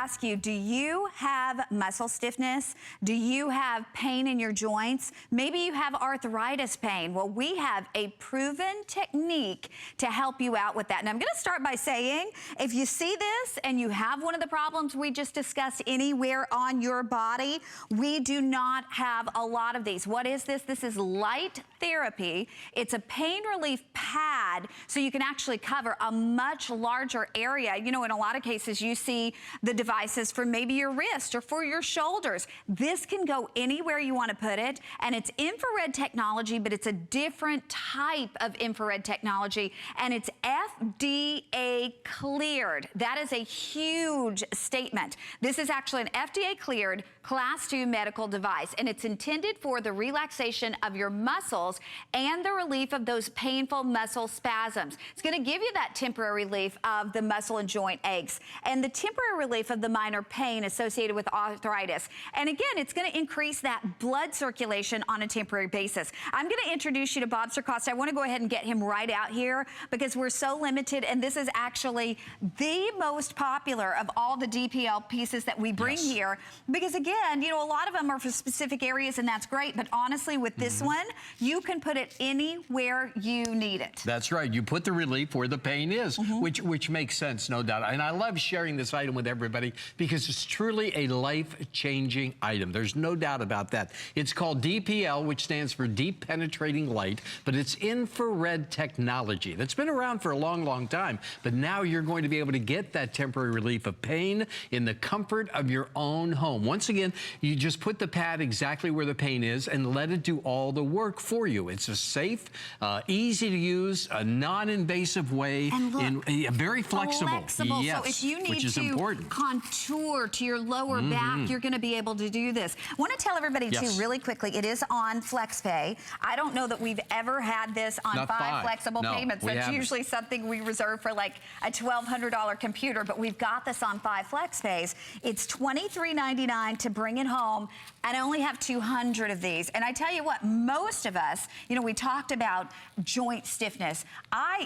ask you, do you have muscle stiffness? Do you have pain in your joints? Maybe you have arthritis pain. Well, we have a proven technique to help you out with that. And I'm gonna start by saying, if you see this and you have one of the problems we just discussed anywhere on your body, we do not have a lot of these. What is this? This is light therapy. It's a pain relief pad, so you can actually cover a much larger area. You know, in a lot of cases, you see the devices for maybe your wrist or for your shoulders. This can go anywhere you want to put it, and it's infrared technology, but it's a different type of infrared technology, and it's FDA cleared. That is a huge statement. This is actually an FDA cleared Class 2 medical device, and it's intended for the relaxation of your muscles and the relief of those painful muscle spasms. It's going to give you that temporary relief of the muscle and joint aches and the temporary relief of the minor pain associated with arthritis. And again, it's going to increase that blood circulation on a temporary basis. I'm going to introduce you to Bob Sircosta. I want to go ahead and get him right out here because we're so limited, and this is actually the most popular of all the DPL pieces that we bring here, because again, you know, a lot of them are for specific areas, and that's great, but honestly, with this one, you can put it anywhere you need it. That's right. You put the relief where the pain is, which makes sense, no doubt. And I love sharing this item with everybody because it's truly a life-changing item. There's no doubt about that. It's called DPL, which stands for Deep Penetrating Light, but it's infrared technology. That's been around for a long, long time, but now you're going to be able to get that temporary relief of pain in the comfort of your own home. Once again, you just put the pad exactly where the pain is and let it do all the work for you. It's a safe, easy to use, a non-invasive way, and look, very flexible. Yes, so if you need to contour to your lower back, you're going to be able to do this. I want to tell everybody too, really quickly, it is on FlexPay. I don't know that we've ever had this on five flexible payments. That's usually something we reserve for like a $1,200 computer, but we've got this on 5 FlexPays. It's $23.99 to bring it home, and I only have 200 of these. And I tell you what, most of us, you know, we talked about joint stiffness.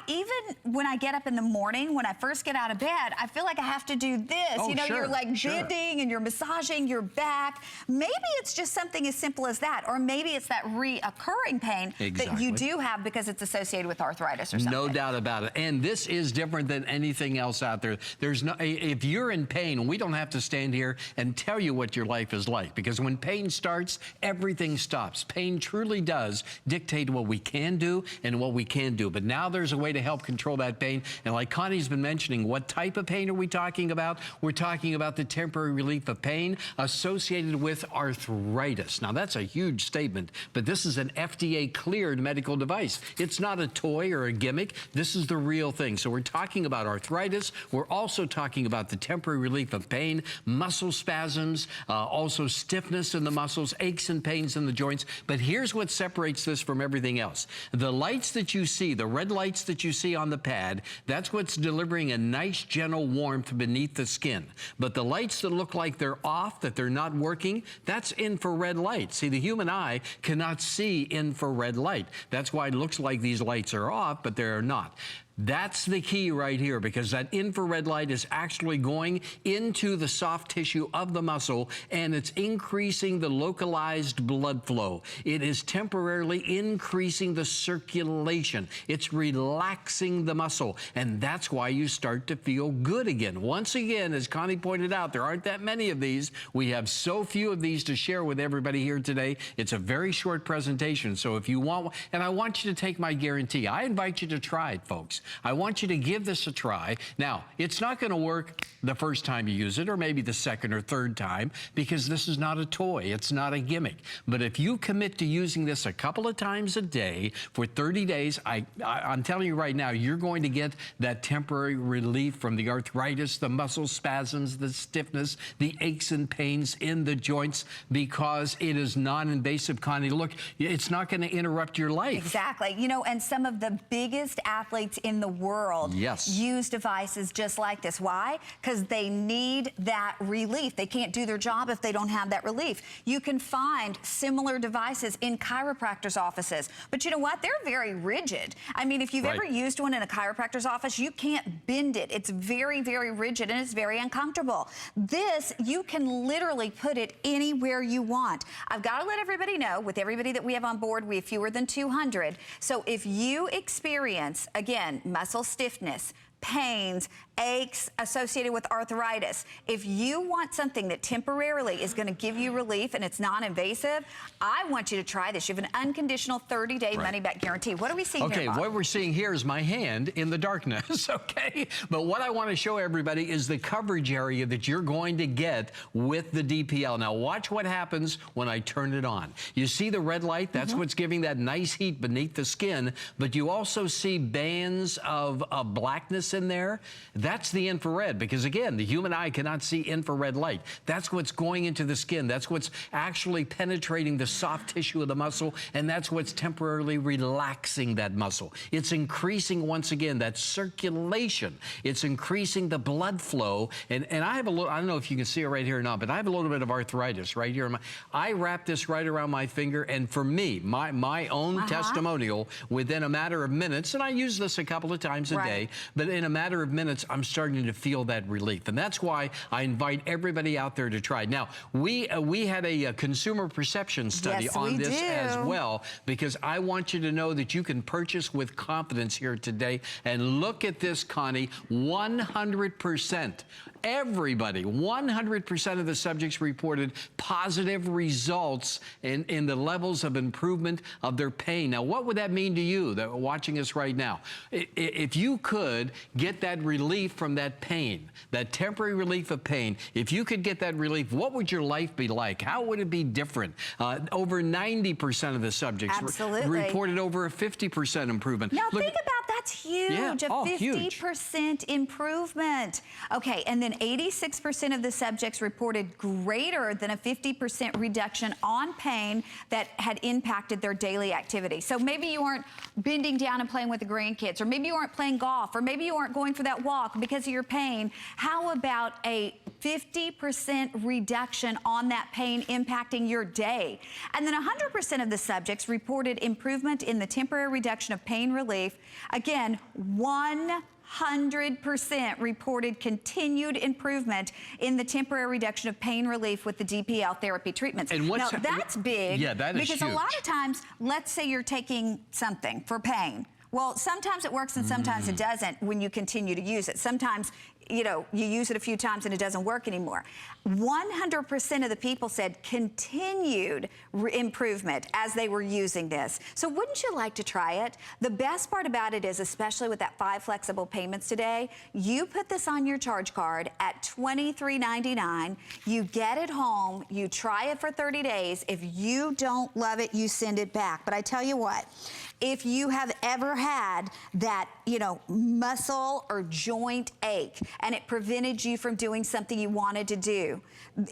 Even when I get up in the morning, when I first get out of bed, I feel like I have to do this. You know, you're like bending and you're massaging your back. Maybe it's just something as simple as that, or maybe it's that reoccurring pain that you do have because it's associated with arthritis or something. No doubt about it. And this is different than anything else out there. There's no, if you're in pain, we don't have to stand here and tell you what your life is like, because when pain starts, everything stops. Pain truly does dictate what we can do and what we can't do. But now there's a way to help control that pain. And like Connie's been mentioning, what type of pain are we talking about? We're talking about the temporary relief of pain associated with arthritis. Now that's a huge statement, but this is an FDA cleared medical device. It's not a toy or a gimmick. This is the real thing. So we're talking about arthritis. We're also talking about the temporary relief of pain, muscle spasms, also stiffness in the muscles, aches and pains in the joints. But here's what separates this from everything else. The lights that you see, the red lights that you see on the pad, that's what's delivering a nice gentle warmth beneath the skin. But the lights that look like they're off, that they're not working, that's infrared light. See, the human eye cannot see infrared light. That's why it looks like these lights are off, but they're not. That's the key right here, because that infrared light is actually going into the soft tissue of the muscle, and it's increasing the localized blood flow. It is temporarily increasing the circulation. It's relaxing the muscle, and that's why you start to feel good again. Once again, as Connie pointed out, there aren't that many of these. We have so few of these to share with everybody here today. It's a very short presentation, so if you want, and I want you to take my guarantee. I invite you to try it, folks. I want you to give this a try. Now, it's not going to work the first time you use it, or maybe the second or third time, because this is not a toy. It's not a gimmick. But if you commit to using this a couple of times a day for 30 days, I'm telling you right now, you're going to get that temporary relief from the arthritis, the muscle spasms, the stiffness, the aches and pains in the joints, because it is non-invasive. Connie, look, it's not going to interrupt your life. Exactly. You know, and some of the biggest athletes in in the world use devices just like this. Why? Because they need that relief. They can't do their job if they don't have that relief. You can find similar devices in chiropractors' offices, but you know what? They're very rigid. I mean, if you've ever used one in a chiropractor's office, you can't bend it. It's very, very rigid and it's very uncomfortable. This, you can literally put it anywhere you want. I've got to let everybody know, with everybody that we have on board, we have fewer than 200. So if you experience, again, muscle stiffness, pains, aches associated with arthritis, if you want something that temporarily is going to give you relief and it's non-invasive, I want you to try this. You have an unconditional 30-day money-back guarantee. What are we seeing here, Bob? What we're seeing here is my hand in the darkness, okay? But what I want to show everybody is the coverage area that you're going to get with the DPL. Now, watch what happens when I turn it on. You see the red light? That's what's giving that nice heat beneath the skin, but you also see bands of blackness in there. That's the infrared, because again, the human eye cannot see infrared light. That's what's going into the skin. That's what's actually penetrating the soft tissue of the muscle, and that's what's temporarily relaxing that muscle. It's increasing, once again, that circulation. It's increasing the blood flow, and I have a little, I don't know if you can see it right here or not, but I have a little bit of arthritis right here. I wrap this right around my finger, and for me, my own testimonial, within a matter of minutes, and I use this a couple of times a day, but in a matter of minutes, I'm starting to feel that relief. And that's why I invite everybody out there to try. Now, we had a consumer perception study on this as well, because I want you to know that you can purchase with confidence here today. And look at this, Connie, 100%. Everybody, 100% of the subjects reported positive results in the levels of improvement of their pain. Now, what would that mean to you that are watching us right now? If you could get that relief from that pain, that temporary relief of pain, if you could get that relief, what would your life be like? How would it be different? Over 90% of the subjects reported over a 50% improvement. Now, think about that's huge, a 50% improvement. Okay, and then 86% of the subjects reported greater than a 50% reduction on pain that had impacted their daily activity. So maybe you aren't bending down and playing with the grandkids, or maybe you aren't playing golf, or maybe you aren't going for that walk because of your pain. How about a 50% reduction on that pain impacting your day? And then 100% of the subjects reported improvement in the temporary reduction of pain relief. Again, 100% reported continued improvement in the temporary reduction of pain relief with the DPL therapy treatments. And now, that's big. Yeah, that is because huge. A lot of times, let's say you're taking something for pain. Well, sometimes it works and sometimes it doesn't when you continue to use it. Sometimes, you know, you use it a few times and it doesn't work anymore. 100% of the people said continued improvement as they were using this. So wouldn't you like to try it? The best part about it is, especially with that 5 flexible payments today, you put this on your charge card at $23.99. You get it home, you try it for 30 days. If you don't love it, you send it back. But I tell you what, if you have ever had that, you know, muscle or joint ache and it prevented you from doing something you wanted to do,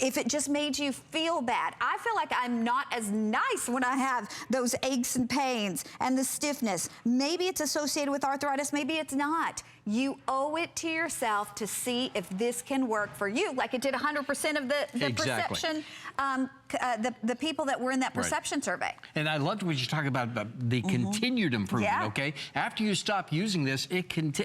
if it just made you feel bad, I feel like I'm not as nice when I have those aches and pains and the stiffness. Maybe it's associated with arthritis, maybe it's not. You owe it to yourself to see if this can work for you, like it did 100% of the perception, the people that were in that perception survey. And I loved what you talk about the continued improvement, okay? After you stop using this,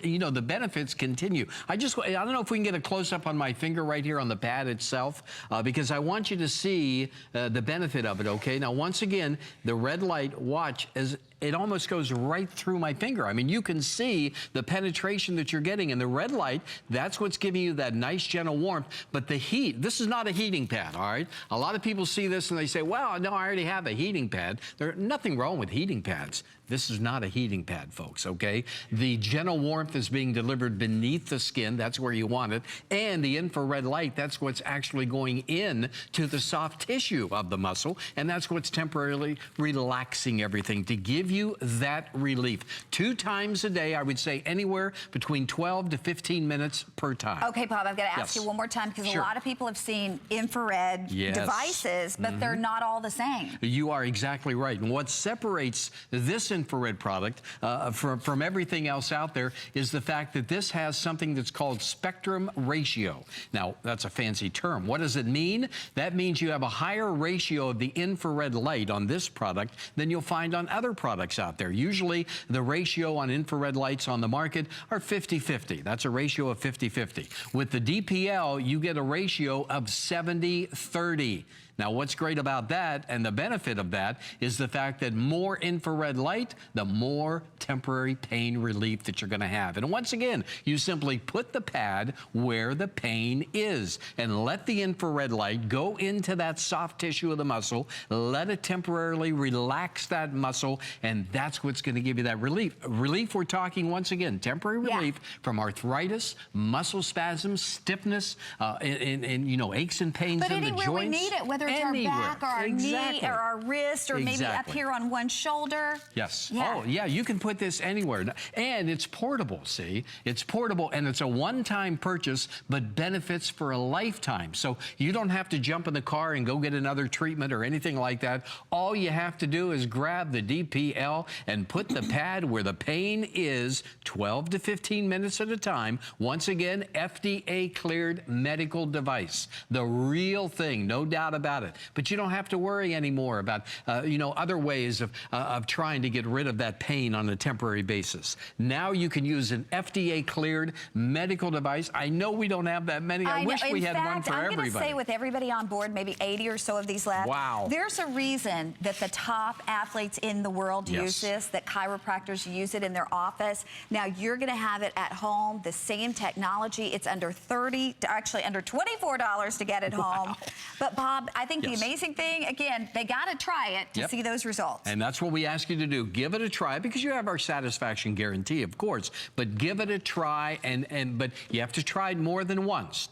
you know, the benefits continue. I don't know if we can get a close-up on my finger right here on the pad itself, because I want you to see the benefit of it, okay? Now, once again, the red light, watch, as it almost goes right through my finger. I mean, you can see the penetration that you're getting, and the red light, that's what's giving you that nice, gentle warmth. But the heat, this is not a heating pad, all right? A lot of people see this and they say, well, no, I already have a heating pad. There's nothing wrong with heating pads. This is not a heating pad, folks, okay? The gentle warmth is being delivered beneath the skin. That's where you want it. And the infrared light, that's what's actually going in to the soft tissue of the muscle. And that's what's temporarily relaxing everything to give you that relief. 2 times a day, I would say anywhere between 12 to 15 minutes per time. Okay, Bob, I've got to ask you one more time, because a lot of people have seen infrared devices, but they're not all the same. You are exactly right. And what separates this infrared product from everything else out there is the fact that this has something that's called spectrum ratio. Now, that's a fancy term. What does it mean? That means you have a higher ratio of the infrared light on this product than you'll find on other products out there. Usually, the ratio on infrared lights on the market are 50-50. That's a ratio of 50-50. With the DPL, you get a ratio of 70-30. Now, what's great about that and the benefit of that is the fact that more infrared light, the more temporary pain relief that you're going to have. And once again, you simply put the pad where the pain is and let the infrared light go into that soft tissue of the muscle, let it temporarily relax that muscle, and that's what's going to give you that relief. Relief, we're talking, once again, temporary relief from arthritis, muscle spasms, stiffness, and you know, aches and pains in the joints. But anywhere we need it, whether it's our back or our knee or our wrist or maybe up here on one shoulder. Yes. Yeah. Oh, yeah, you can put this anywhere. And it's portable, see? It's portable, and it's a one-time purchase, but benefits for a lifetime. So you don't have to jump in the car and go get another treatment or anything like that. All you have to do is grab the DPL and put the pad where the pain is 12 to 15 minutes at a time. Once again, FDA-cleared medical device. The real thing, no doubt about it. But you don't have to worry anymore about, you know, other ways of trying to get rid of that pain on a temporary basis. Now you can use an FDA-cleared medical device. I know we don't have that many. I wish we had one for everybody. I'm going to say with everybody on board, maybe 80 or so of these left. Wow. There's a reason that the top athletes in the world use this, that chiropractors use it in their office. Now you're going to have it at home, the same technology. It's under actually under $24 to get it home. But Bob, I think the amazing thing, again, they got to try it to see those results. And that's what we ask you to do. Give it a try, because you have our satisfaction guarantee, of course. But give it a try, but you have to try it more than once.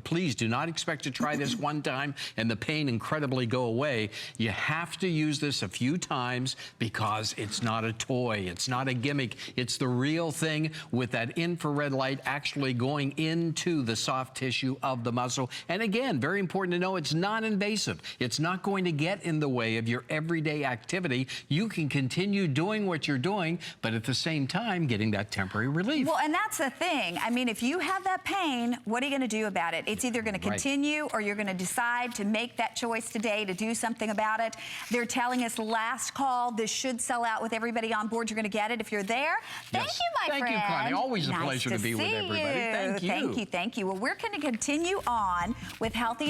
Please do not expect to try this one time and the pain incredibly go away. You have to use this a few times, because it's not a toy. It's not a gimmick. It's the real thing, with that infrared light actually going into the soft tissue of the muscle. And again, very important to know, it's non-invasive. It's not going to get in the way of your everyday activity. You can continue doing what you're doing, but at the same time, getting that temporary relief. Well, and that's the thing. I mean, if you have that pain, what are you going to do about it? It's either going to continue or you're going to decide to make that choice today to do something about it. They're telling us last call, this should sell out with everybody on board. You're going to get it if you're there. Thank you, my friend. Thank you, Connie. Always a pleasure to be with everybody. Thank you. Thank you. Thank you. Well, we're going to continue on with healthy